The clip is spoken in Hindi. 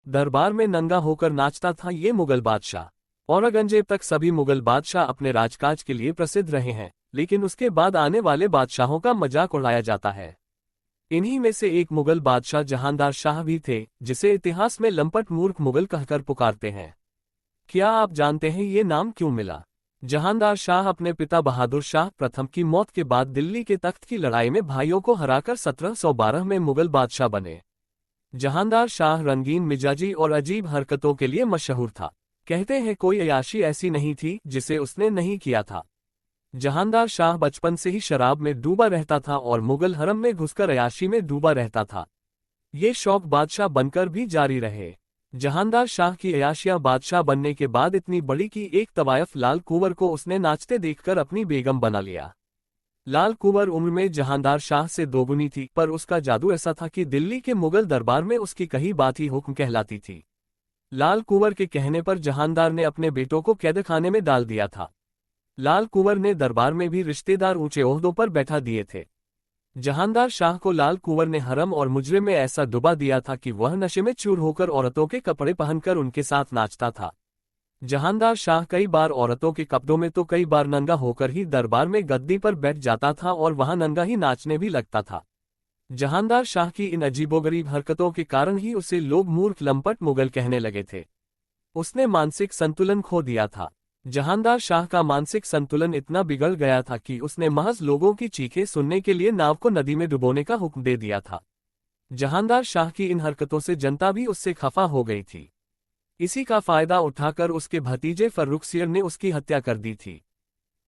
दरबार में नंगा होकर नाचता था ये मुगल बादशाह। औरंगजेब तक सभी मुगल बादशाह अपने राजकाज के लिए प्रसिद्ध रहे हैं, लेकिन उसके बाद आने वाले बादशाहों का मजाक उड़ाया जाता है। इन्हीं में से एक मुगल बादशाह जहांदार शाह भी थे, जिसे इतिहास में लंपट मूर्ख मुगल कहकर पुकारते हैं। क्या आप जानते हैं ये नाम क्यों मिला? जहांदार शाह अपने पिता बहादुर शाह प्रथम की मौत के बाद दिल्ली के तख्त की लड़ाई में भाइयों को हराकर 1712 में मुगल बादशाह बने। जहांदार शाह रंगीन मिजाजी और अजीब हरकतों के लिए मशहूर था। कहते हैं कोई अयाशी ऐसी नहीं थी जिसे उसने नहीं किया था। जहांदार शाह बचपन से ही शराब में डूबा रहता था और मुगल हरम में घुसकर अयाशी में डूबा रहता था। ये शौक बादशाह बनकर भी जारी रहे। जहांदार शाह की अयाशियां बादशाह बनने के बाद इतनी बड़ी कि एक तवायफ लाल कुंवर को उसने नाचते देखकर अपनी बेगम बना लिया। लाल कुंवर उम्र में जहांदार शाह से दोगुनी थी, पर उसका जादू ऐसा था कि दिल्ली के मुगल दरबार में उसकी कही बात ही हुक्म कहलाती थी। लाल कुंवर के कहने पर जहांदार ने अपने बेटों को कैदखाने में डाल दिया था। लाल कुंवर ने दरबार में भी रिश्तेदार ऊंचे ओहदों पर बैठा दिए थे। जहांदार शाह को लाल कुंवर ने हरम और मुजरे में ऐसा डुबा दिया था कि वह नशे में चूर होकर औरतों के कपड़े पहनकर उनके साथ नाचता था। जहांदार शाह कई बार औरतों के कपड़ों में तो कई बार नंगा होकर ही दरबार में गद्दी पर बैठ जाता था और वहां नंगा ही नाचने भी लगता था। जहांदार शाह की इन अजीबोगरीब हरकतों के कारण ही उसे लोग मूर्ख लंपट मुगल कहने लगे थे। उसने मानसिक संतुलन खो दिया था। जहांदार शाह का मानसिक संतुलन इतना बिगड़ गया था कि उसने महज लोगों की चीखें सुनने के लिए नाव को नदी में डुबोने का हुक्म दे दिया था। जहांदार शाह की इन हरकतों से जनता भी उससे खफा हो गई थी। इसी का फायदा उठाकर उसके भतीजे फर्रुखसियर ने उसकी हत्या कर दी थी।